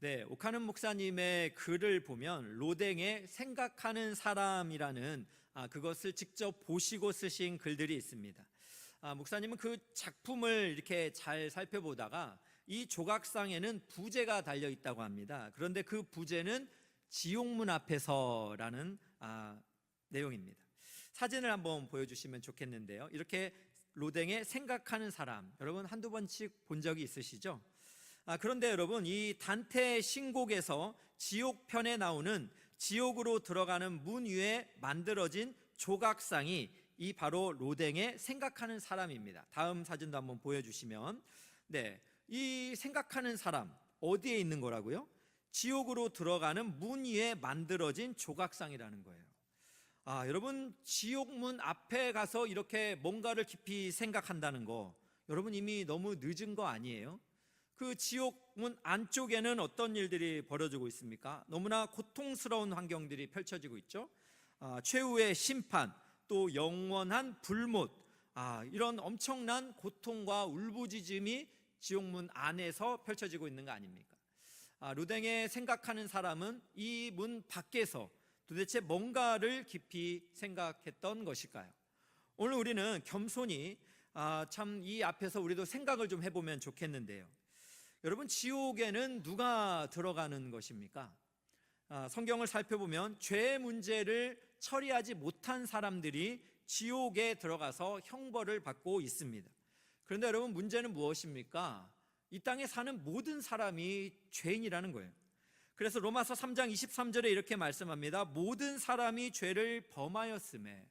네, 오카는 목사님의 글을 보면 로댕의 생각하는 사람이라는 그것을 직접 보시고 쓰신 글들이 있습니다. 목사님은 그 작품을 이렇게 잘 살펴보다가 이 조각상에는 부제가 달려 있다고 합니다. 그런데 그 부제는 지옥문 앞에서라는 내용입니다. 사진을 한번 보여주시면 좋겠는데요. 이렇게 로댕의 생각하는 사람, 여러분 한두 번씩 본 적이 있으시죠? 그런데 여러분, 이 단테 신곡에서 지옥편에 나오는 지옥으로 들어가는 문 위에 만들어진 조각상이 이 바로 로댕의 생각하는 사람입니다. 다음 사진도 한번 보여주시면, 네, 이 생각하는 사람 어디에 있는 거라고요? 지옥으로 들어가는 문 위에 만들어진 조각상이라는 거예요. 여러분, 지옥문 앞에 가서 이렇게 뭔가를 깊이 생각한다는 거, 여러분 이미 너무 늦은 거 아니에요? 그 지옥문 안쪽에는 어떤 일들이 벌어지고 있습니까? 너무나 고통스러운 환경들이 펼쳐지고 있죠. 최후의 심판, 또 영원한 불못, 이런 엄청난 고통과 울부짖음이 지옥문 안에서 펼쳐지고 있는 거 아닙니까? 로댕의 생각하는 사람은 이 문 밖에서 도대체 뭔가를 깊이 생각했던 것일까요? 오늘 우리는 겸손히 참 이 앞에서 우리도 생각을 좀 해보면 좋겠는데요. 여러분, 지옥에는 누가 들어가는 것입니까? 성경을 살펴보면 죄의 문제를 처리하지 못한 사람들이 지옥에 들어가서 형벌을 받고 있습니다. 그런데 여러분, 문제는 무엇입니까? 이 땅에 사는 모든 사람이 죄인이라는 거예요. 그래서 로마서 3장 23절에 이렇게 말씀합니다. 모든 사람이 죄를 범하였음에,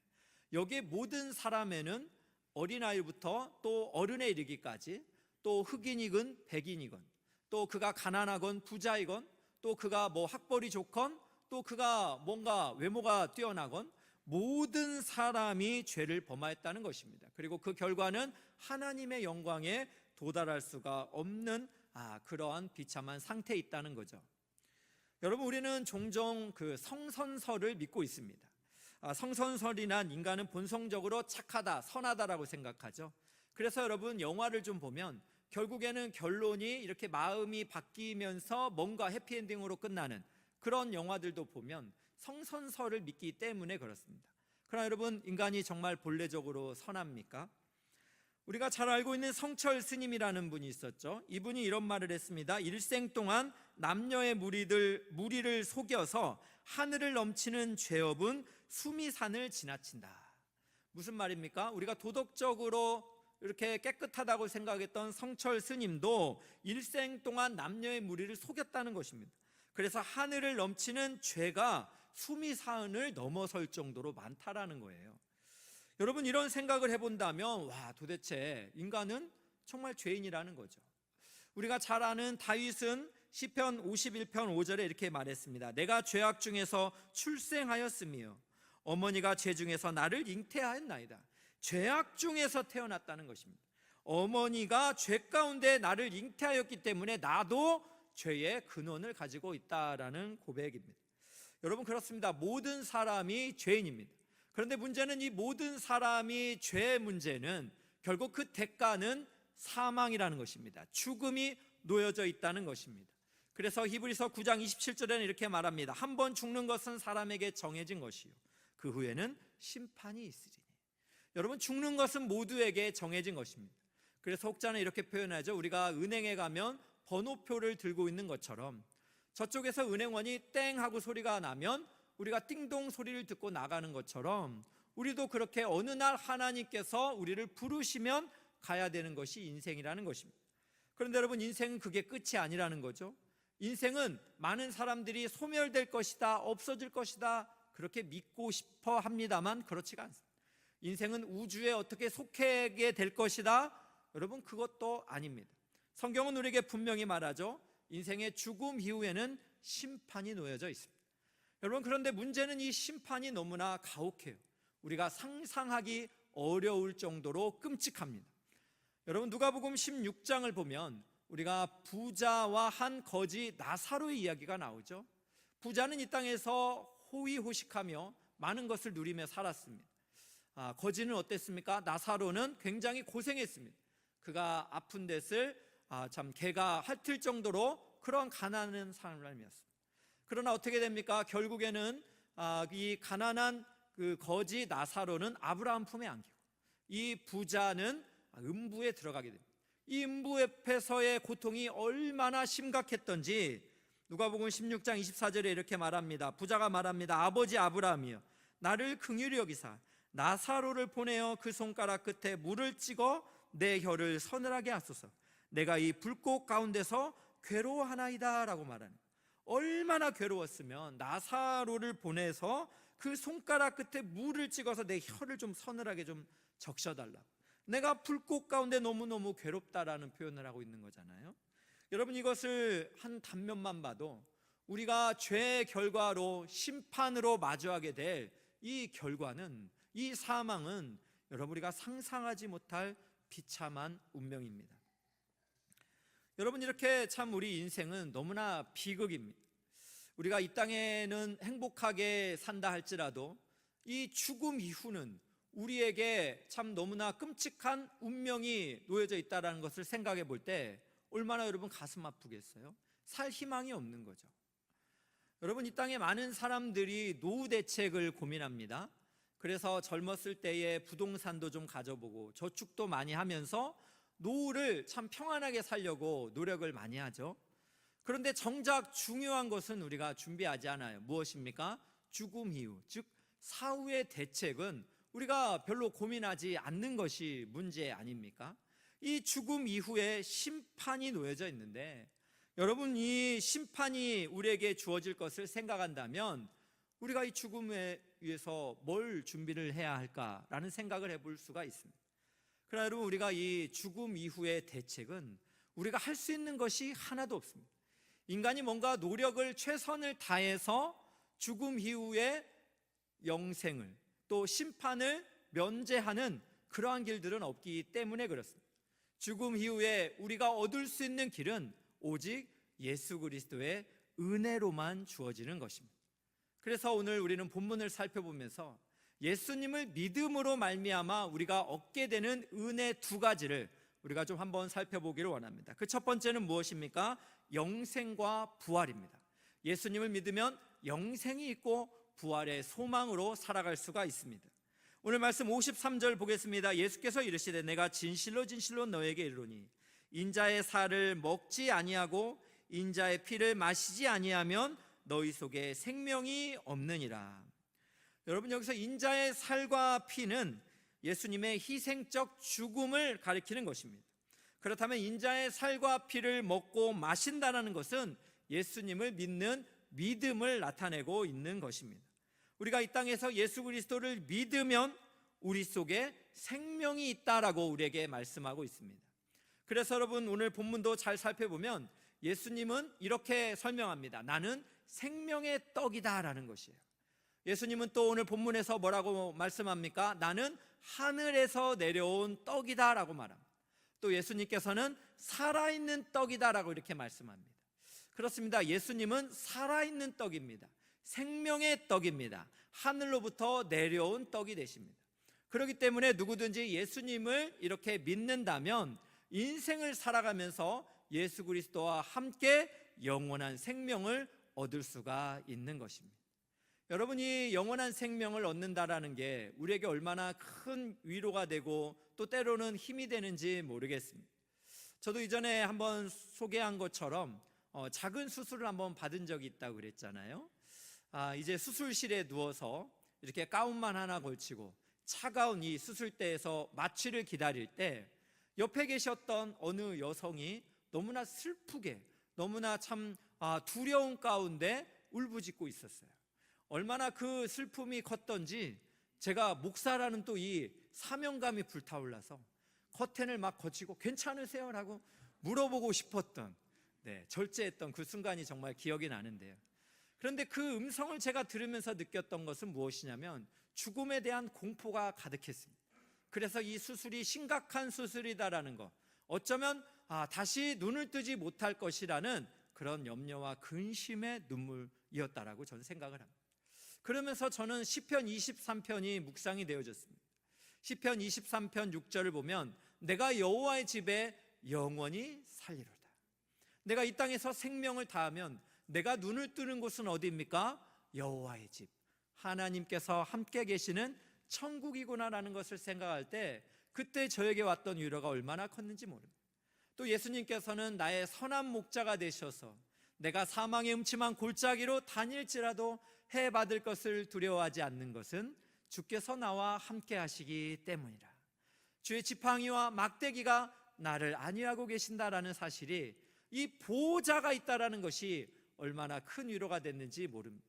여기에 모든 사람에는 어린아이부터 또 어른에 이르기까지, 또 흑인이건 백인이건, 또 그가 가난하건 부자이건, 또 그가 학벌이 좋건, 또 그가 뭔가 외모가 뛰어나건, 모든 사람이 죄를 범하였다는 것입니다. 그리고 그 결과는 하나님의 영광에 도달할 수가 없는 그러한 비참한 상태에 있다는 거죠. 여러분, 우리는 종종 그 성선설을 믿고 있습니다. 성선설이란 인간은 본성적으로 착하다, 선하다라고 생각하죠. 그래서 여러분, 영화를 좀 보면 결국에는 결론이 이렇게 마음이 바뀌면서 뭔가 해피엔딩으로 끝나는 그런 영화들도 보면 성선설을 믿기 때문에 그렇습니다. 그러나 여러분, 인간이 정말 본래적으로 선합니까? 우리가 잘 알고 있는 성철 스님이라는 분이 있었죠. 이분이 이런 말을 했습니다. 일생 동안 남녀의 무리를 속여서 하늘을 넘치는 죄업은 수미산을 지나친다. 무슨 말입니까? 우리가 도덕적으로 이렇게 깨끗하다고 생각했던 성철 스님도 일생 동안 남녀의 무리를 속였다는 것입니다. 그래서 하늘을 넘치는 죄가 수미산을 넘어설 정도로 많다라는 거예요. 여러분, 이런 생각을 해본다면 도대체 인간은 정말 죄인이라는 거죠. 우리가 잘 아는 다윗은 시편 51편 5절에 이렇게 말했습니다. 내가 죄악 중에서 출생하였으며 어머니가 죄 중에서 나를 잉태하였나이다. 죄악 중에서 태어났다는 것입니다. 어머니가 죄 가운데 나를 잉태하였기 때문에 나도 죄의 근원을 가지고 있다라는 고백입니다. 여러분, 그렇습니다. 모든 사람이 죄인입니다. 그런데 문제는 이 모든 사람이 죄의 문제는 결국 그 대가는 사망이라는 것입니다. 죽음이 놓여져 있다는 것입니다. 그래서 히브리서 9장 27절에는 이렇게 말합니다. 한 번 죽는 것은 사람에게 정해진 것이요 그 후에는 심판이 있으리니. 여러분, 죽는 것은 모두에게 정해진 것입니다. 그래서 혹자는 이렇게 표현하죠. 우리가 은행에 가면 번호표를 들고 있는 것처럼 저쪽에서 은행원이 땡 하고 소리가 나면 우리가 띵동 소리를 듣고 나가는 것처럼 우리도 그렇게 어느 날 하나님께서 우리를 부르시면 가야 되는 것이 인생이라는 것입니다. 그런데 여러분, 인생은 그게 끝이 아니라는 거죠. 인생은 많은 사람들이 소멸될 것이다, 없어질 것이다, 그렇게 믿고 싶어 합니다만 그렇지가 않습니다. 인생은 우주에 어떻게 속하게 될 것이다, 여러분, 그것도 아닙니다. 성경은 우리에게 분명히 말하죠. 인생의 죽음 이후에는 심판이 놓여져 있습니다. 여러분, 그런데 문제는 이 심판이 너무나 가혹해요. 우리가 상상하기 어려울 정도로 끔찍합니다. 여러분, 누가복음 16장을 보면 우리가 부자와 한 거지 나사로의 이야기가 나오죠. 부자는 이 땅에서 호의호식하며 많은 것을 누리며 살았습니다. 거지는 어땠습니까? 나사로는 굉장히 고생했습니다. 그가 아픈 데를 개가 핥을 정도로 그런 가난한 사람이었습니다. 그러나 어떻게 됩니까? 결국에는 이 가난한 그 거지 나사로는 아브라함 품에 안기고, 이 부자는 음부에 들어가게 됩니다. 이 음부 앞에서의 고통이 얼마나 심각했던지 누가복음 16장 24절에 이렇게 말합니다. 부자가 말합니다. 아버지 아브라함이여, 나를 긍휼히 여기사 나사로를 보내어 그 손가락 끝에 물을 찍어 내 혀를 서늘하게 하소서. 내가 이 불꽃 가운데서 괴로워하나이다 라고 말하는, 얼마나 괴로웠으면 나사로를 보내서 그 손가락 끝에 물을 찍어서 내 혀를 좀 서늘하게 좀 적셔달라고. 내가 불꽃 가운데 너무너무 괴롭다라는 표현을 하고 있는 거잖아요. 여러분, 이것을 한 단면만 봐도 우리가 죄의 결과로 심판으로 마주하게 될 이 결과는, 이 사망은 여러분 우리가 상상하지 못할 비참한 운명입니다. 여러분, 이렇게 참 우리 인생은 너무나 비극입니다. 우리가 이 땅에는 행복하게 산다 할지라도 이 죽음 이후는 우리에게 참 너무나 끔찍한 운명이 놓여져 있다는 것을 생각해 볼 때 얼마나 여러분 가슴 아프겠어요? 살 희망이 없는 거죠. 여러분, 이 땅에 많은 사람들이 노후 대책을 고민합니다. 그래서 젊었을 때에 부동산도 좀 가져보고 저축도 많이 하면서 노후를 참 평안하게 살려고 노력을 많이 하죠. 그런데 정작 중요한 것은 우리가 준비하지 않아요. 무엇입니까? 죽음 이후, 즉 사후의 대책은 우리가 별로 고민하지 않는 것이 문제 아닙니까? 이 죽음 이후에 심판이 놓여져 있는데, 여러분, 이 심판이 우리에게 주어질 것을 생각한다면 우리가 이 죽음에 위해서 뭘 준비를 해야 할까라는 생각을 해볼 수가 있습니다. 그러나 여러분, 우리가 이 죽음 이후의 대책은 우리가 할 수 있는 것이 하나도 없습니다. 인간이 뭔가 노력을 최선을 다해서 죽음 이후의 영생을, 또 심판을 면제하는 그러한 길들은 없기 때문에 그렇습니다. 죽음 이후에 우리가 얻을 수 있는 길은 오직 예수 그리스도의 은혜로만 주어지는 것입니다. 그래서 오늘 우리는 본문을 살펴보면서 예수님을 믿음으로 말미암아 우리가 얻게 되는 은혜 두 가지를 우리가 좀 한번 살펴보기를 원합니다. 그 첫 번째는 무엇입니까? 영생과 부활입니다. 예수님을 믿으면 영생이 있고 부활의 소망으로 살아갈 수가 있습니다. 오늘 말씀 53절 보겠습니다. 예수께서 이르시되 내가 진실로 진실로 너에게 이르노니 인자의 살을 먹지 아니하고 인자의 피를 마시지 아니하면 너희 속에 생명이 없느니라. 여러분, 여기서 인자의 살과 피는 예수님의 희생적 죽음을 가리키는 것입니다. 그렇다면 인자의 살과 피를 먹고 마신다는 것은 예수님을 믿는 믿음을 나타내고 있는 것입니다. 우리가 이 땅에서 예수 그리스도를 믿으면 우리 속에 생명이 있다라고 우리에게 말씀하고 있습니다. 그래서 여러분, 오늘 본문도 잘 살펴보면 예수님은 이렇게 설명합니다. 나는 생명의 떡이다 라는 것이에요. 예수님은 또 오늘 본문에서 뭐라고 말씀합니까? 나는 하늘에서 내려온 떡이다 라고 말합니다. 또 예수님께서는 살아있는 떡이다 라고 이렇게 말씀합니다. 그렇습니다. 예수님은 살아있는 떡입니다. 생명의 떡입니다. 하늘로부터 내려온 떡이 되십니다. 그렇기 때문에 누구든지 예수님을 이렇게 믿는다면 인생을 살아가면서 예수 그리스도와 함께 영원한 생명을 얻을 수가 있는 것입니다. 여러분이 영원한 생명을 얻는다라는 게 우리에게 얼마나 큰 위로가 되고 또 때로는 힘이 되는지 모르겠습니다. 저도 이전에 한번 소개한 것처럼 작은 수술을 한번 받은 적이 있다고 그랬잖아요. 이제 수술실에 누워서 이렇게 가운만 하나 걸치고 차가운 이 수술대에서 마취를 기다릴 때 옆에 계셨던 어느 여성이 너무나 슬프게, 너무나 참 두려운 가운데 울부짖고 있었어요. 얼마나 그 슬픔이 컸던지 제가 목사라는 또 이 사명감이 불타올라서 커튼을 막 거치고 괜찮으세요? 라고 물어보고 싶었던, 절제했던 그 순간이 정말 기억이 나는데요. 그런데 그 음성을 제가 들으면서 느꼈던 것은 무엇이냐면 죽음에 대한 공포가 가득했습니다. 그래서 이 수술이 심각한 수술이다라는 것, 어쩌면 다시 눈을 뜨지 못할 것이라는 그런 염려와 근심의 눈물이었다라고 저는 생각을 합니다. 그러면서 저는 시편 23편이 묵상이 되어졌습니다. 시편 23편 6절을 보면 내가 여호와의 집에 영원히 살리로다. 내가 이 땅에서 생명을 다하면 내가 눈을 뜨는 곳은 어디입니까? 여호와의 집, 하나님께서 함께 계시는 천국이구나라는 것을 생각할 때 그때 저에게 왔던 위로가 얼마나 컸는지 모릅니다. 또 예수님께서는 나의 선한 목자가 되셔서 내가 사망의 음침한 골짜기로 다닐지라도 해 받을 것을 두려워하지 않는 것은 주께서 나와 함께 하시기 때문이라. 주의 지팡이와 막대기가 나를 안위하고 계신다라는 사실이, 이 보호자가 있다라는 것이 얼마나 큰 위로가 됐는지 모릅니다.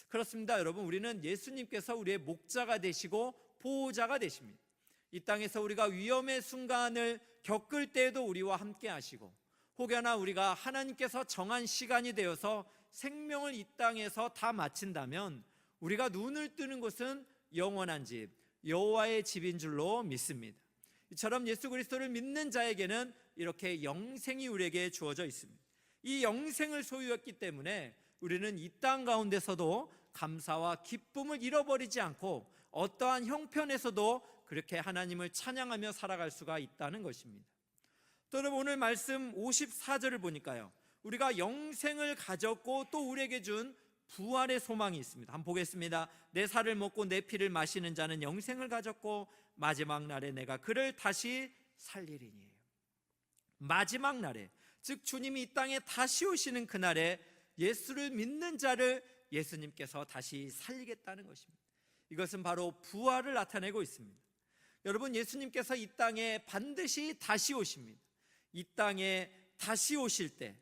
그렇습니다, 여러분. 우리는 예수님께서 우리의 목자가 되시고 보호자가 되십니다. 이 땅에서 우리가 위험의 순간을 겪을 때에도 우리와 함께 하시고, 혹여나 우리가 하나님께서 정한 시간이 되어서 생명을 이 땅에서 다 마친다면 우리가 눈을 뜨는 곳은 영원한 집, 여호와의 집인 줄로 믿습니다. 이처럼 예수 그리스도를 믿는 자에게는 이렇게 영생이 우리에게 주어져 있습니다. 이 영생을 소유했기 때문에 우리는 이 땅 가운데서도 감사와 기쁨을 잃어버리지 않고 어떠한 형편에서도 그렇게 하나님을 찬양하며 살아갈 수가 있다는 것입니다. 또 여러분, 오늘 말씀 54절을 보니까요, 우리가 영생을 가졌고 또 우리에게 준 부활의 소망이 있습니다. 한번 보겠습니다. 내 살을 먹고 내 피를 마시는 자는 영생을 가졌고 마지막 날에 내가 그를 다시 살리리니. 마지막 날에, 즉 주님이 이 땅에 다시 오시는 그날에 예수를 믿는 자를 예수님께서 다시 살리겠다는 것입니다. 이것은 바로 부활을 나타내고 있습니다. 여러분, 예수님께서 이 땅에 반드시 다시 오십니다. 이 땅에 다시 오실 때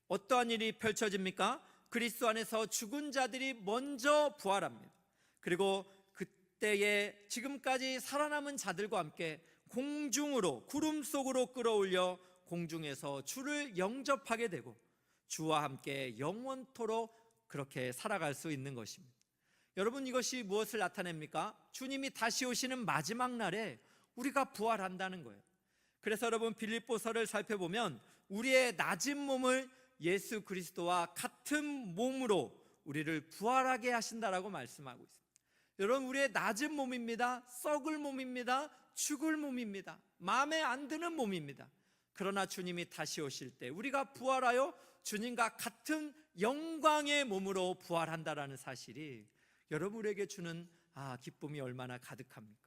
어떠한 일이 펼쳐집니까? 그리스도 안에서 죽은 자들이 먼저 부활합니다. 그리고 그때에 지금까지 살아남은 자들과 함께 공중으로, 구름 속으로 끌어올려 공중에서 주를 영접하게 되고 주와 함께 영원토록 그렇게 살아갈 수 있는 것입니다. 여러분, 이것이 무엇을 나타냅니까? 주님이 다시 오시는 마지막 날에 우리가 부활한다는 거예요. 그래서 여러분, 빌립보서를 살펴보면 우리의 낮은 몸을 예수 그리스도와 같은 몸으로 우리를 부활하게 하신다라고 말씀하고 있습니다. 여러분, 우리의 낮은 몸입니다. 썩을 몸입니다. 죽을 몸입니다. 마음에 안 드는 몸입니다. 그러나 주님이 다시 오실 때 우리가 부활하여 주님과 같은 영광의 몸으로 부활한다라는 사실이 여러분에게 주는 기쁨이 얼마나 가득합니까?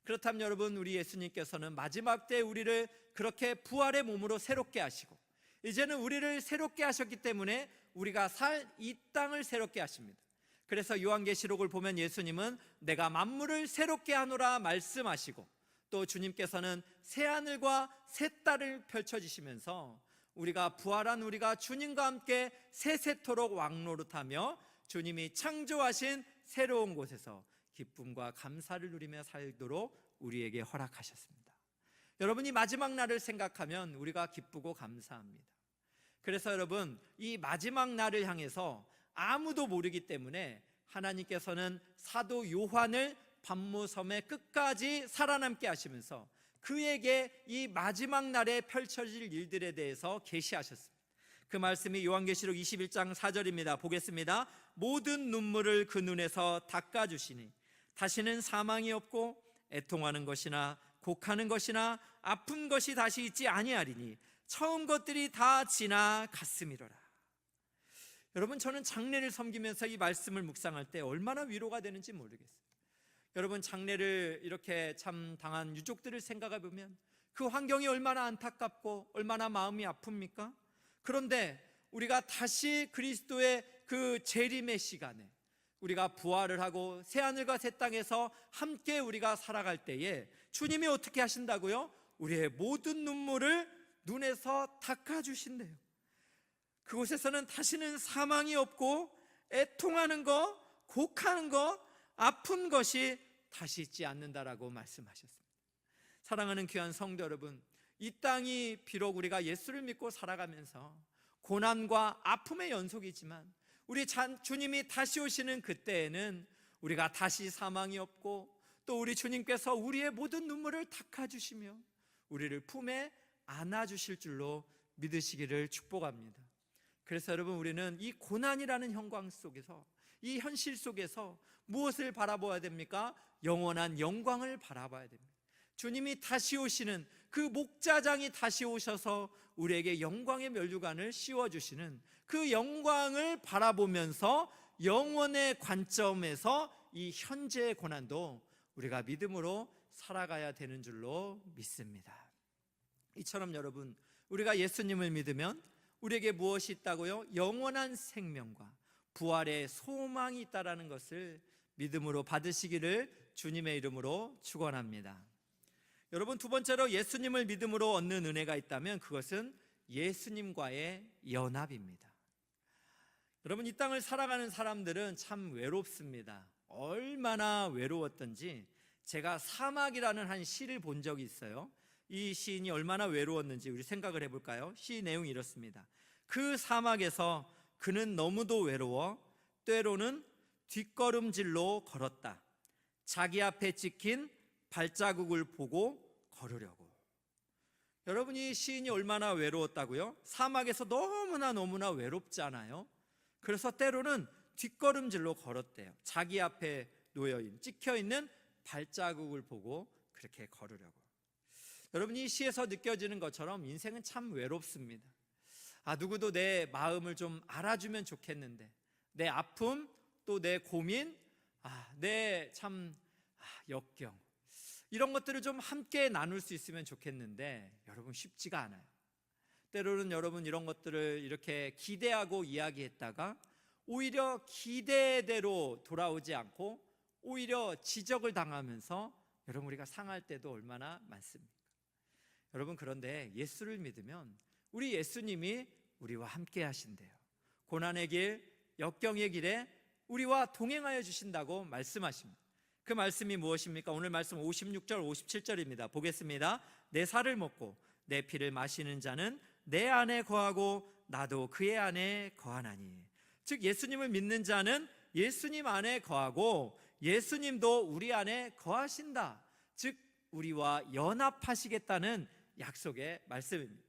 그렇다면 여러분, 우리 예수님께서는 마지막 때 우리를 그렇게 부활의 몸으로 새롭게 하시고 이제는 우리를 새롭게 하셨기 때문에 우리가 살 이 땅을 새롭게 하십니다. 그래서 요한계시록을 보면 예수님은 내가 만물을 새롭게 하노라 말씀하시고, 또 주님께서는 새하늘과 새 땅을 펼쳐지시면서 우리가 부활한 우리가 주님과 함께 세세토록 왕노릇하며 주님이 창조하신 새로운 곳에서 기쁨과 감사를 누리며 살도록 우리에게 허락하셨습니다. 여러분이 마지막 날을 생각하면 우리가 기쁘고 감사합니다. 그래서 여러분, 이 마지막 날을 향해서 아무도 모르기 때문에 하나님께서는 사도 요한을 반모섬의 끝까지 살아남게 하시면서 그에게 이 마지막 날에 펼쳐질 일들에 대해서 계시하셨습니다. 그 말씀이 요한계시록 21장 4절입니다. 보겠습니다. 모든 눈물을 그 눈에서 닦아주시니 다시는 사망이 없고 애통하는 것이나 곡하는 것이나 아픈 것이 다시 있지 아니하리니 처음 것들이 다 지나갔음이로라. 여러분, 저는 장례를 섬기면서 이 말씀을 묵상할 때 얼마나 위로가 되는지 모르겠어요. 여러분, 장례를 이렇게 참 당한 유족들을 생각해 보면 그 환경이 얼마나 안타깝고 얼마나 마음이 아픕니까? 그런데 우리가 다시 그리스도의 그 재림의 시간에 우리가 부활을 하고 새하늘과 새 땅에서 함께 우리가 살아갈 때에 주님이 어떻게 하신다고요? 우리의 모든 눈물을 눈에서 닦아주신대요. 그곳에서는 다시는 사망이 없고 애통하는 것, 곡하는 것, 아픈 것이 다시 있지 않는다라고 말씀하셨습니다. 사랑하는 귀한 성도 여러분, 이 땅이 비록 우리가 예수를 믿고 살아가면서 고난과 아픔의 연속이지만 우리 주님이 다시 오시는 그때에는 우리가 다시 사망이 없고 또 우리 주님께서 우리의 모든 눈물을 닦아주시며 우리를 품에 안아주실 줄로 믿으시기를 축복합니다. 그래서 여러분, 우리는 이 고난이라는 형광 속에서, 이 현실 속에서 무엇을 바라봐야 됩니까? 영원한 영광을 바라봐야 됩니다. 주님이 다시 오시는 그 목자장이 다시 오셔서 우리에게 영광의 면류관을 씌워주시는 그 영광을 바라보면서 영원의 관점에서 이 현재의 고난도 우리가 믿음으로 살아가야 되는 줄로 믿습니다. 이처럼 여러분, 우리가 예수님을 믿으면 우리에게 무엇이 있다고요? 영원한 생명과 부활의 소망이 있다라는 것을 믿음으로 받으시기를 주님의 이름으로 축원합니다. 여러분, 두 번째로 예수님을 믿음으로 얻는 은혜가 있다면 그것은 예수님과의 연합입니다. 여러분, 이 땅을 살아가는 사람들은 참 외롭습니다. 얼마나 외로웠던지 제가 사막이라는 한 시를 본 적이 있어요. 이 시인이 얼마나 외로웠는지 우리 생각을 해볼까요? 시 내용이 이렇습니다. 그 사막에서 그는 너무도 외로워 때로는 뒷걸음질로 걸었다. 자기 앞에 찍힌 발자국을 보고 걸으려고. 여러분, 이 시인이 얼마나 외로웠다고요? 사막에서 너무나 외롭지 않아요? 그래서 때로는 뒷걸음질로 걸었대요. 자기 앞에 놓여있는, 찍혀있는 발자국을 보고 그렇게 걸으려고. 여러분, 이 시에서 느껴지는 것처럼 인생은 참 외롭습니다. 누구도 내 마음을 좀 알아주면 좋겠는데, 내 아픔, 또 내 고민, 내 참 역경, 이런 것들을 좀 함께 나눌 수 있으면 좋겠는데 여러분, 쉽지가 않아요. 때로는 여러분, 이런 것들을 이렇게 기대하고 이야기했다가 오히려 기대대로 돌아오지 않고 오히려 지적을 당하면서 여러분, 우리가 상할 때도 얼마나 많습니까? 여러분, 그런데 예수를 믿으면 우리 예수님이 우리와 함께 하신대요. 고난의 길, 역경의 길에 우리와 동행하여 주신다고 말씀하십니다. 그 말씀이 무엇입니까? 오늘 말씀 56절 57절입니다 보겠습니다. 내 살을 먹고 내 피를 마시는 자는 내 안에 거하고 나도 그의 안에 거하나니. 즉, 예수님을 믿는 자는 예수님 안에 거하고 예수님도 우리 안에 거하신다. 즉, 우리와 연합하시겠다는 약속의 말씀입니다.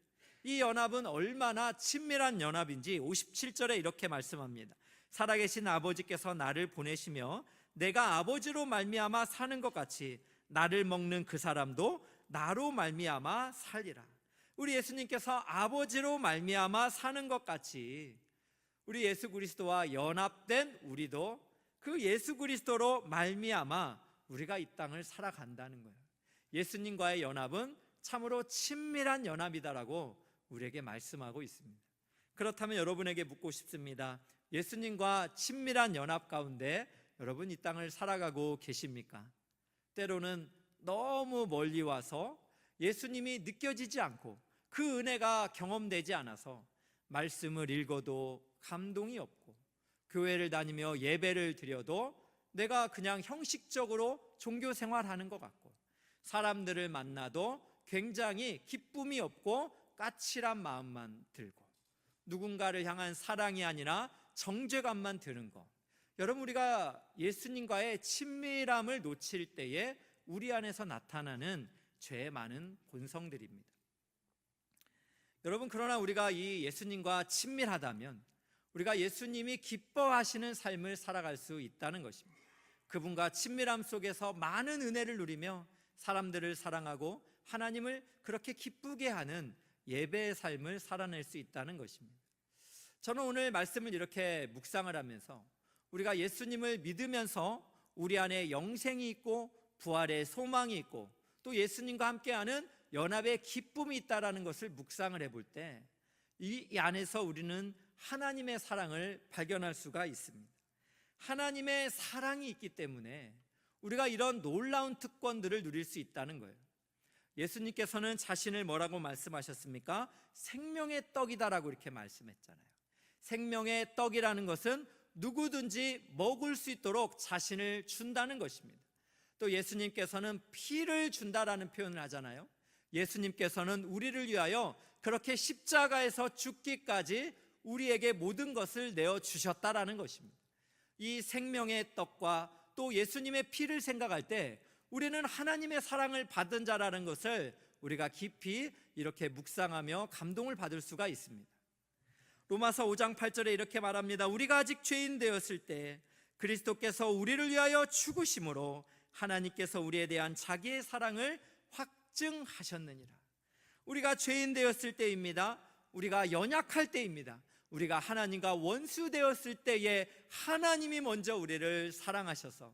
이 연합은 얼마나 친밀한 연합인지 57절에 이렇게 말씀합니다. 살아계신 아버지께서 나를 보내시며 내가 아버지로 말미암아 사는 것 같이 나를 먹는 그 사람도 나로 말미암아 살리라. 우리 예수님께서 아버지로 말미암아 사는 것 같이 우리 예수 그리스도와 연합된 우리도 그 예수 그리스도로 말미암아 우리가 이 땅을 살아간다는 거예요. 예수님과의 연합은 참으로 친밀한 연합이다라고 우리에게 말씀하고 있습니다. 그렇다면 여러분에게 묻고 싶습니다. 예수님과 친밀한 연합 가운데 여러분, 이 땅을 살아가고 계십니까? 때로는 너무 멀리 와서 예수님이 느껴지지 않고 그 은혜가 경험되지 않아서 말씀을 읽어도 감동이 없고 교회를 다니며 예배를 드려도 내가 그냥 형식적으로 종교 생활하는 것 같고 사람들을 만나도 굉장히 기쁨이 없고 까칠한 마음만 들고 누군가를 향한 사랑이 아니라 정죄감만 드는 것. 여러분, 우리가 예수님과의 친밀함을 놓칠 때에 우리 안에서 나타나는 죄의 많은 본성들입니다. 여러분, 그러나 우리가 이 예수님과 친밀하다면 우리가 예수님이 기뻐하시는 삶을 살아갈 수 있다는 것입니다. 그분과 친밀함 속에서 많은 은혜를 누리며 사람들을 사랑하고 하나님을 그렇게 기쁘게 하는 예배의 삶을 살아낼 수 있다는 것입니다. 저는 오늘 말씀을 이렇게 묵상을 하면서 우리가 예수님을 믿으면서 우리 안에 영생이 있고 부활의 소망이 있고 또 예수님과 함께하는 연합의 기쁨이 있다는 것을 묵상을 해볼 때 이 안에서 우리는 하나님의 사랑을 발견할 수가 있습니다. 하나님의 사랑이 있기 때문에 우리가 이런 놀라운 특권들을 누릴 수 있다는 거예요. 예수님께서는 자신을 뭐라고 말씀하셨습니까? 생명의 떡이다라고 이렇게 말씀했잖아요. 생명의 떡이라는 것은 누구든지 먹을 수 있도록 자신을 준다는 것입니다. 또 예수님께서는 피를 준다라는 표현을 하잖아요. 예수님께서는 우리를 위하여 그렇게 십자가에서 죽기까지 우리에게 모든 것을 내어주셨다라는 것입니다. 이 생명의 떡과 또 예수님의 피를 생각할 때 우리는 하나님의 사랑을 받은 자라는 것을 우리가 깊이 이렇게 묵상하며 감동을 받을 수가 있습니다. 로마서 5장 8절에 이렇게 말합니다. 우리가 아직 죄인 되었을 때 그리스도께서 우리를 위하여 죽으심으로 하나님께서 우리에 대한 자기의 사랑을 확증하셨느니라. 우리가 죄인 되었을 때입니다. 우리가 연약할 때입니다. 우리가 하나님과 원수 되었을 때에 하나님이 먼저 우리를 사랑하셔서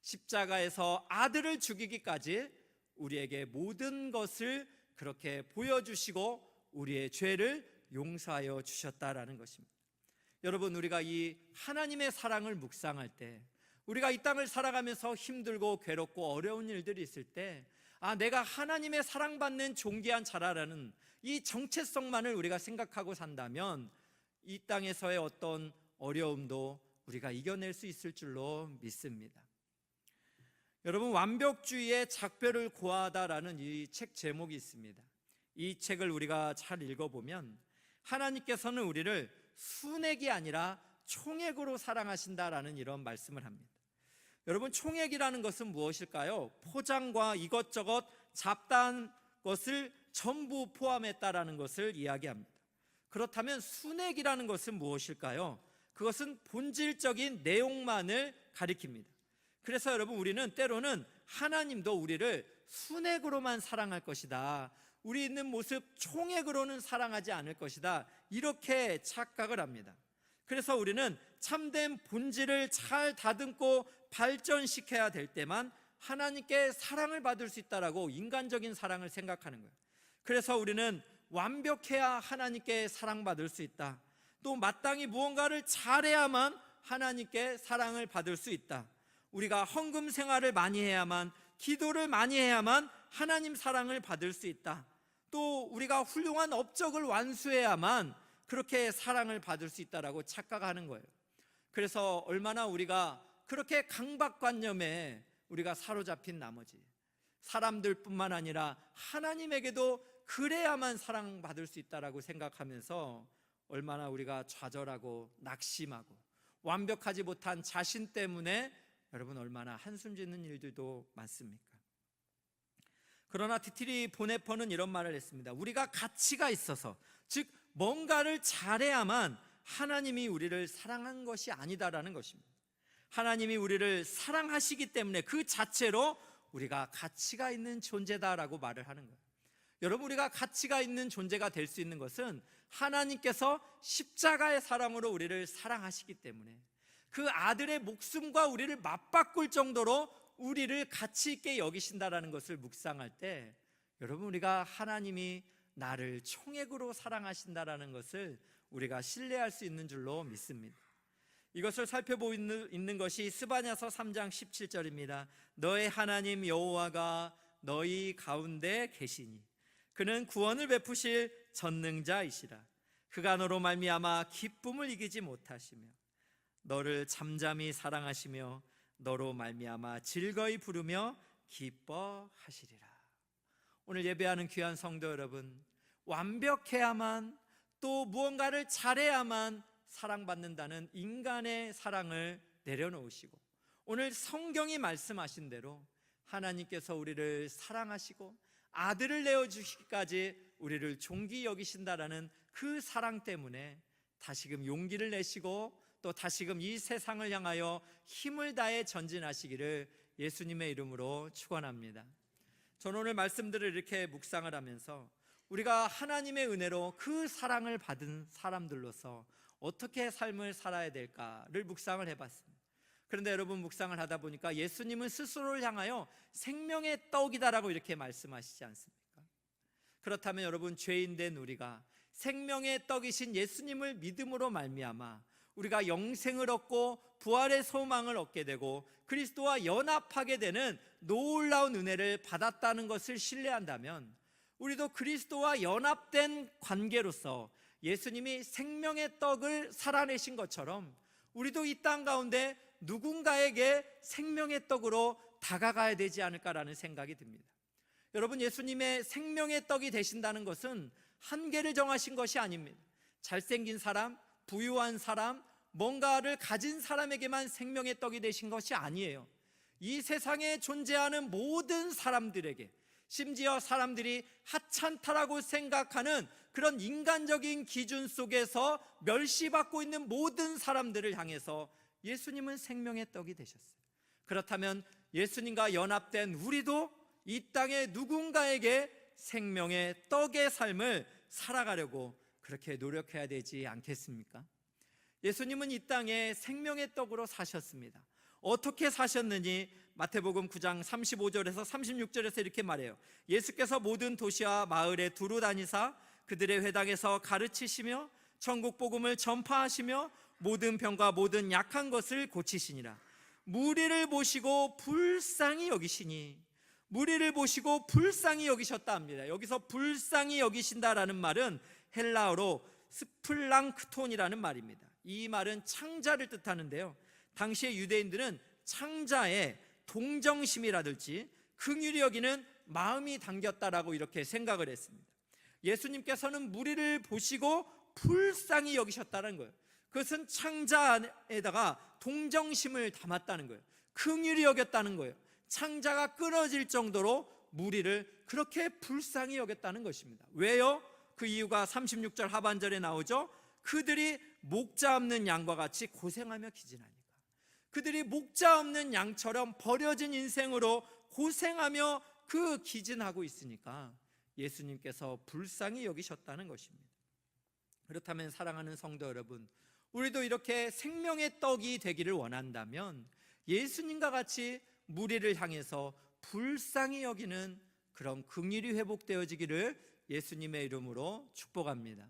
십자가에서 아들을 죽이기까지 우리에게 모든 것을 그렇게 보여주시고 우리의 죄를 용서하여 주셨다라는 것입니다. 여러분, 우리가 이 하나님의 사랑을 묵상할 때, 우리가 이 땅을 살아가면서 힘들고 괴롭고 어려운 일들이 있을 때, 내가 하나님의 사랑받는 존귀한 자라라는 이 정체성만을 우리가 생각하고 산다면 이 땅에서의 어떤 어려움도 우리가 이겨낼 수 있을 줄로 믿습니다. 여러분, 완벽주의의 작별을 고하다라는 이 책 제목이 있습니다. 이 책을 우리가 잘 읽어보면 하나님께서는 우리를 순액이 아니라 총액으로 사랑하신다라는 이런 말씀을 합니다. 여러분, 총액이라는 것은 무엇일까요? 포장과 이것저것 잡다한 것을 전부 포함했다라는 것을 이야기합니다. 그렇다면 순액이라는 것은 무엇일까요? 그것은 본질적인 내용만을 가리킵니다. 그래서 여러분, 우리는 때로는 하나님도 우리를 순액으로만 사랑할 것이다, 우리 있는 모습 총액으로는 사랑하지 않을 것이다, 이렇게 착각을 합니다. 그래서 우리는 참된 본질을 잘 다듬고 발전시켜야 될 때만 하나님께 사랑을 받을 수 있다라고 인간적인 사랑을 생각하는 거예요. 그래서 우리는 완벽해야 하나님께 사랑받을 수 있다, 또 마땅히 무언가를 잘해야만 하나님께 사랑을 받을 수 있다, 우리가 헌금 생활을 많이 해야만, 기도를 많이 해야만 하나님 사랑을 받을 수 있다, 또 우리가 훌륭한 업적을 완수해야만 그렇게 사랑을 받을 수 있다라고 착각하는 거예요. 그래서 얼마나 우리가 그렇게 강박관념에 우리가 사로잡힌 나머지 사람들뿐만 아니라 하나님에게도 그래야만 사랑받을 수 있다라고 생각하면서 얼마나 우리가 좌절하고 낙심하고 완벽하지 못한 자신 때문에 여러분 얼마나 한숨 짓는 일들도 많습니까? 그러나 디트리 보네퍼는 이런 말을 했습니다. 우리가 가치가 있어서, 즉 뭔가를 잘해야만 하나님이 우리를 사랑한 것이 아니다라는 것입니다. 하나님이 우리를 사랑하시기 때문에 그 자체로 우리가 가치가 있는 존재다라고 말을 하는 거예요. 여러분, 우리가 가치가 있는 존재가 될 수 있는 것은 하나님께서 십자가의 사랑으로 우리를 사랑하시기 때문에 그 아들의 목숨과 우리를 맞바꿀 정도로 우리를 가치 있게 여기신다라는 것을 묵상할 때 여러분, 우리가 하나님이 나를 총액으로 사랑하신다라는 것을 우리가 신뢰할 수 있는 줄로 믿습니다. 이것을 살펴보고 있는 것이 스바냐서 3장 17절입니다. 너의 하나님 여호와가 너희 가운데 계시니 그는 구원을 베푸실 전능자이시라. 그가 너로 말미암아 기쁨을 이기지 못하시며 너를 잠잠히 사랑하시며 너로 말미암아 즐거이 부르며 기뻐하시리라. 오늘 예배하는 귀한 성도 여러분, 완벽해야만, 또 무언가를 잘해야만 사랑받는다는 인간의 사랑을 내려놓으시고 오늘 성경이 말씀하신 대로 하나님께서 우리를 사랑하시고 아들을 내어주시기까지 우리를 존귀 여기신다라는 그 사랑 때문에 다시금 용기를 내시고 또 다시금 이 세상을 향하여 힘을 다해 전진하시기를 예수님의 이름으로 축원합니다. 저는 오늘 말씀들을 이렇게 묵상을 하면서 우리가 하나님의 은혜로 그 사랑을 받은 사람들로서 어떻게 삶을 살아야 될까를 묵상을 해봤습니다. 그런데 여러분, 묵상을 하다 보니까 예수님은 스스로를 향하여 생명의 떡이다라고 이렇게 말씀하시지 않습니까? 그렇다면 여러분, 죄인 된 우리가 생명의 떡이신 예수님을 믿음으로 말미암아 우리가 영생을 얻고 부활의 소망을 얻게 되고 그리스도와 연합하게 되는 놀라운 은혜를 받았다는 것을 신뢰한다면 우리도 그리스도와 연합된 관계로서 예수님이 생명의 떡을 살아내신 것처럼 우리도 이 땅 가운데 누군가에게 생명의 떡으로 다가가야 되지 않을까라는 생각이 듭니다. 여러분, 예수님의 생명의 떡이 되신다는 것은 한계를 정하신 것이 아닙니다. 잘생긴 사람, 부유한 사람, 뭔가를 가진 사람에게만 생명의 떡이 되신 것이 아니에요. 이 세상에 존재하는 모든 사람들에게, 심지어 사람들이 하찮다라고 생각하는 그런 인간적인 기준 속에서 멸시받고 있는 모든 사람들을 향해서 예수님은 생명의 떡이 되셨어요. 그렇다면 예수님과 연합된 우리도 이 땅에 누군가에게 생명의 떡의 삶을 살아가려고 그렇게 노력해야 되지 않겠습니까? 예수님은 이 땅에 생명의 떡으로 사셨습니다. 어떻게 사셨느니 마태복음 9장 35절에서 36절에서 이렇게 말해요. 예수께서 모든 도시와 마을에 두루 다니사 그들의 회당에서 가르치시며 천국 복음을 전파하시며 모든 병과 모든 약한 것을 고치시니라. 무리를 보시고 불쌍히 여기시니, 무리를 보시고 불쌍히 여기셨다 합니다. 여기서 불쌍히 여기신다라는 말은 헬라어로 스플랑크톤이라는 말입니다. 이 말은 창자를 뜻하는데요, 당시의 유대인들은 창자에 동정심이라든지 긍휼히 여기는 마음이 담겼다라고 이렇게 생각을 했습니다. 예수님께서는 무리를 보시고 불쌍히 여기셨다는 거예요. 그것은 창자 안에다가 동정심을 담았다는 거예요. 긍휼히 여겼다는 거예요. 창자가 끊어질 정도로 무리를 그렇게 불쌍히 여겼다는 것입니다. 왜요? 그 이유가 36절 하반절에 나오죠. 그들이 목자 없는 양과 같이 고생하며 기진하니까. 그들이 목자 없는 양처럼 버려진 인생으로 고생하며 그 기진하고 있으니까 예수님께서 불쌍히 여기셨다는 것입니다. 그렇다면 사랑하는 성도 여러분, 우리도 이렇게 생명의 떡이 되기를 원한다면 예수님과 같이 무리를 향해서 불쌍히 여기는 그런 긍휼이 회복되어지기를 예수님의 이름으로 축복합니다.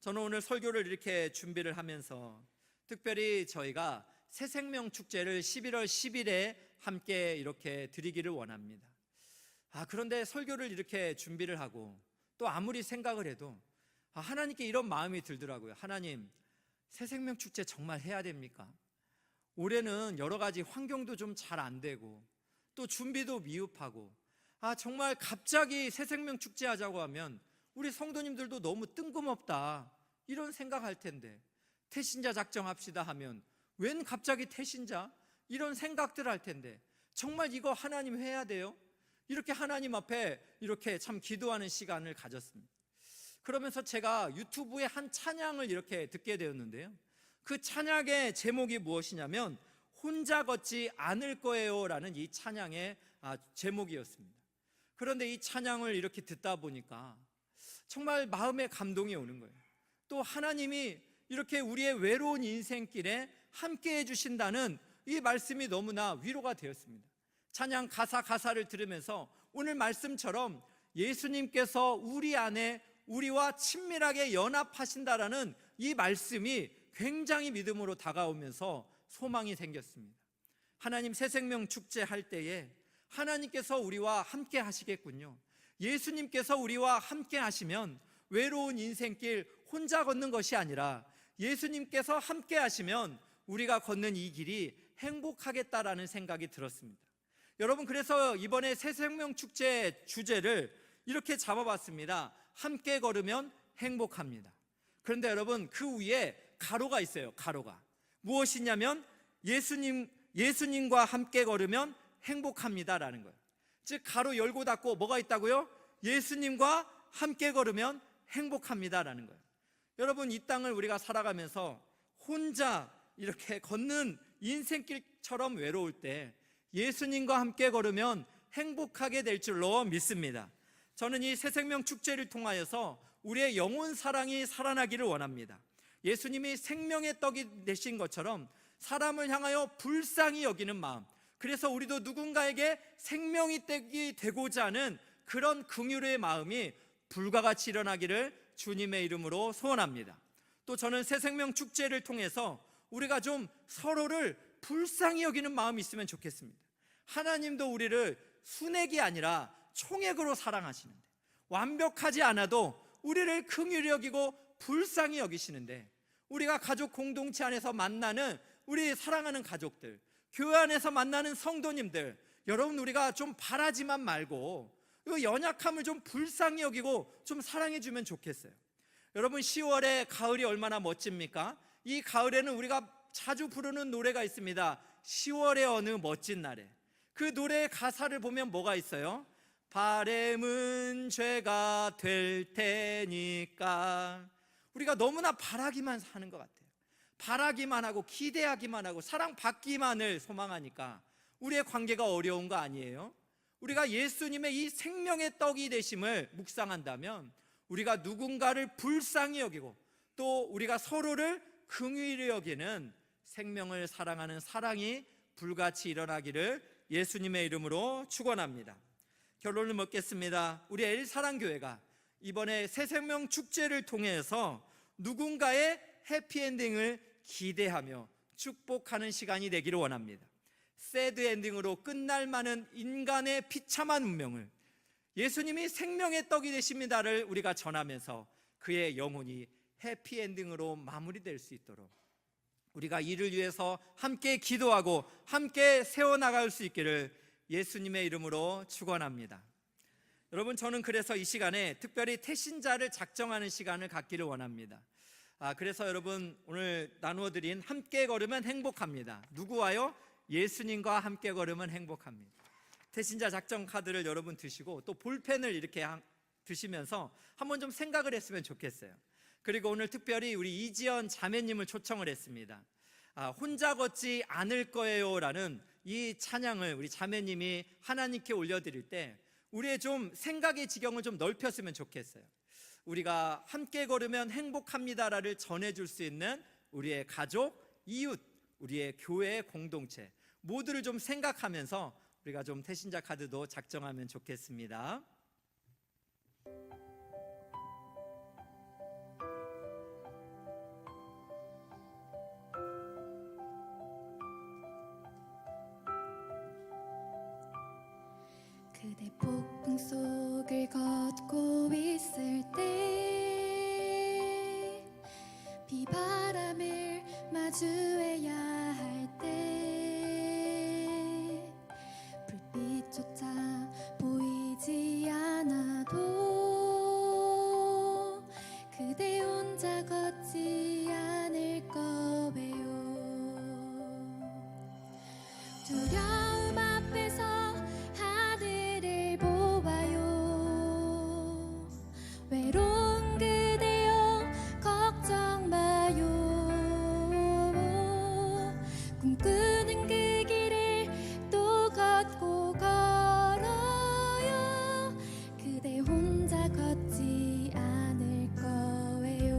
저는 오늘 설교를 이렇게 준비를 하면서 특별히 저희가 새생명 축제를 11월 10일에 함께 이렇게 드리기를 원합니다. 그런데 설교를 이렇게 준비를 하고 또 아무리 생각을 해도 하나님께 이런 마음이 들더라고요. 하나님, 새생명 축제 정말 해야 됩니까? 올해는 여러 가지 환경도 좀 잘 안 되고 또 준비도 미흡하고 정말 갑자기 새생명 축제 하자고 하면 우리 성도님들도 너무 뜬금없다 이런 생각할 텐데, 태신자 작정합시다 하면 웬 갑자기 태신자 이런 생각들 할 텐데, 정말 이거 하나님 해야 돼요? 이렇게 하나님 앞에 이렇게 참 기도하는 시간을 가졌습니다. 그러면서 제가 유튜브에 한 찬양을 이렇게 듣게 되었는데요, 그 찬양의 제목이 무엇이냐면 혼자 걷지 않을 거예요 라는 이 찬양의 제목이었습니다. 그런데 이 찬양을 이렇게 듣다 보니까 정말 마음에 감동이 오는 거예요. 또 하나님이 이렇게 우리의 외로운 인생길에 함께 해주신다는 이 말씀이 너무나 위로가 되었습니다. 찬양 가사를 들으면서 오늘 말씀처럼 예수님께서 우리 안에 우리와 친밀하게 연합하신다라는 이 말씀이 굉장히 믿음으로 다가오면서 소망이 생겼습니다. 하나님 새생명 축제 할 때에 하나님께서 우리와 함께 하시겠군요. 예수님께서 우리와 함께 하시면 외로운 인생길 혼자 걷는 것이 아니라 예수님께서 함께 하시면 우리가 걷는 이 길이 행복하겠다라는 생각이 들었습니다. 여러분, 그래서 이번에 새생명 축제 주제를 이렇게 잡아봤습니다. 함께 걸으면 행복합니다. 그런데 여러분, 그 위에 가로가 있어요. 가로가 무엇이냐면 예수님과 함께 걸으면 행복합니다라는 거예요. 즉 가로 열고 닫고 뭐가 있다고요? 예수님과 함께 걸으면 행복합니다라는 거예요. 여러분, 이 땅을 우리가 살아가면서 혼자 이렇게 걷는 인생길처럼 외로울 때 예수님과 함께 걸으면 행복하게 될 줄로 믿습니다. 저는 이 새생명 축제를 통하여서 우리의 영혼 사랑이 살아나기를 원합니다. 예수님이 생명의 떡이 되신 것처럼 사람을 향하여 불쌍히 여기는 마음, 그래서 우리도 누군가에게 생명이 떡이 되고자 하는 그런 긍휼의 마음이 불과 같이 일어나기를 주님의 이름으로 소원합니다. 또 저는 새생명 축제를 통해서 우리가 좀 서로를 불쌍히 여기는 마음이 있으면 좋겠습니다. 하나님도 우리를 순액이 아니라 총액으로 사랑하시는데, 완벽하지 않아도 우리를 긍휼히 여기고 불쌍히 여기시는데, 우리가 가족 공동체 안에서 만나는 우리 사랑하는 가족들, 교회 안에서 만나는 성도님들, 여러분, 우리가 좀 바라지만 말고 이 연약함을 좀 불쌍히 여기고 좀 사랑해 주면 좋겠어요. 여러분, 10월에 가을이 얼마나 멋집니까? 이 가을에는 우리가 자주 부르는 노래가 있습니다. 10월의 어느 멋진 날에. 그 노래의 가사를 보면 뭐가 있어요? 바램은 죄가 될 테니까. 우리가 너무나 바라기만 하는 것 같아요. 바라기만 하고 기대하기만 하고 사랑받기만을 소망하니까 우리의 관계가 어려운 거 아니에요? 우리가 예수님의 이 생명의 떡이 되심을 묵상한다면 우리가 누군가를 불쌍히 여기고 또 우리가 서로를 긍휼히 여기는 생명을 사랑하는 사랑이 불같이 일어나기를 예수님의 이름으로 축원합니다. 결론을 맺겠습니다. 우리 엘사랑교회가 이번에 새생명 축제를 통해서 누군가의 해피엔딩을 기대하며 축복하는 시간이 되기를 원합니다. 새드 엔딩으로 끝날 만한 인간의 비참한 운명을 예수님이 생명의 떡이 되십니다를 우리가 전하면서 그의 영혼이 해피엔딩으로 마무리될 수 있도록 우리가 이를 위해서 함께 기도하고 함께 세워나갈 수 있기를 예수님의 이름으로 축원합니다. 여러분, 저는 그래서 이 시간에 특별히 태신자를 작정하는 시간을 갖기를 원합니다. 그래서 여러분, 오늘 나누어드린 함께 걸으면 행복합니다. 누구와요? 예수님과 함께 걸으면 행복합니다. 태신자 작정 카드를 여러분 드시고 또 볼펜을 이렇게 드시면서 한번 좀 생각을 했으면 좋겠어요. 그리고 오늘 특별히 우리 이지연 자매님을 초청을 했습니다. 혼자 걷지 않을 거예요 라는 이 찬양을 우리 자매님이 하나님께 올려드릴 때 우리의 좀 생각의 지경을 좀 넓혔으면 좋겠어요. 우리가 함께 걸으면 행복합니다를 전해줄 수 있는 우리의 가족, 이웃, 우리의 교회 공동체 모두를 좀 생각하면서 우리가 좀 태신자 카드도 작정하면 좋겠습니다. 그대 폭풍 속을 걷고 있을 때 비바람을 마주해야 할 때 불빛조차 보이지 않아도 그대 혼자 걷지 않을 거예요. 두려움 앞에서 하늘을 보아요. 외로운 그대여 걱정 마요. 꿈꾸는 그 길을 또 걷고 걸어요. 그대 혼자 걷지 않을 거예요.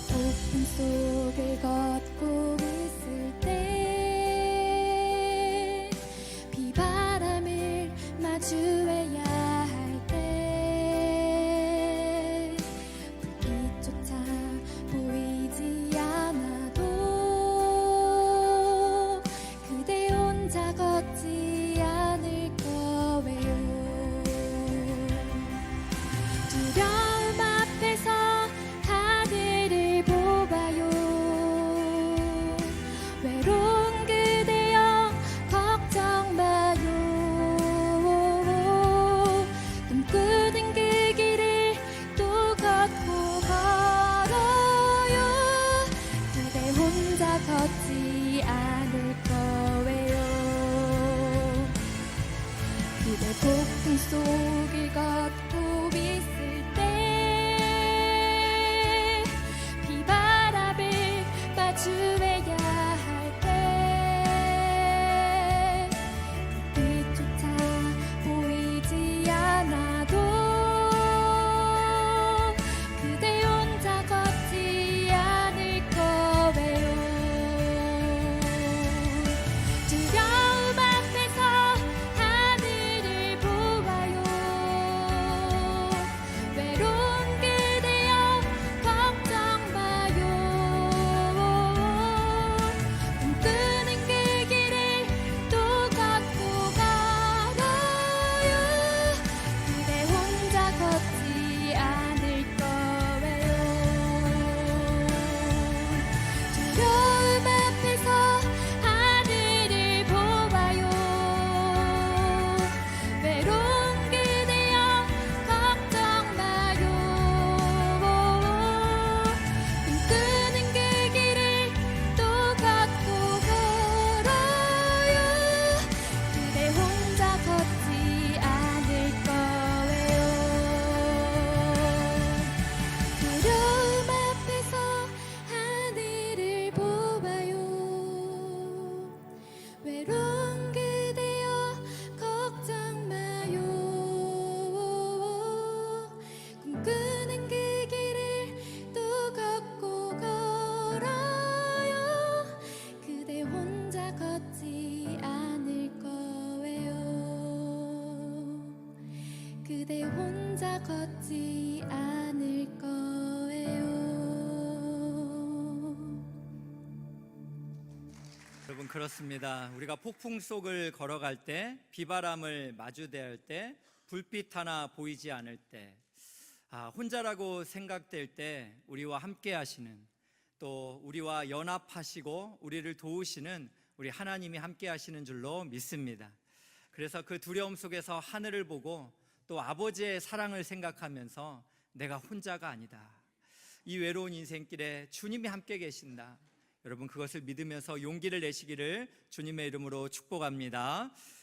그대 폭풍 속을 걷고 있을 때 비바람을 마주해야 할 때 불빛조차 보이지 않아도 그대 혼자 걷지 않을 거예요. 두려움 앞에서 하늘을 보아요. 외로운 그대여 걱정 마요. 꿈꾸는 그 길을 또 걷고 걸어요. 그대 혼자 걷지 않을 거예요. 그대 폭풍 속을 걷고 있을 때 비바람을 마주해야 할 때 불빛조차 보이지 않아도 그대 혼자 걷지 않을 거예요. 두려움 앞에서 하늘을 보아요. 그렇습니다. 우리가 폭풍 속을 걸어갈 때, 비바람을 마주대할 때, 불빛 하나 보이지 않을 때, 혼자라고 생각될 때 우리와 함께 하시는, 또 우리와 연합하시고 우리를 도우시는 우리 하나님이 함께 하시는 줄로 믿습니다. 그래서 그 두려움 속에서 하늘을 보고 또 아버지의 사랑을 생각하면서 내가 혼자가 아니다, 이 외로운 인생길에 주님이 함께 계신다, 여러분 그것을 믿으면서 용기를 내시기를 주님의 이름으로 축복합니다.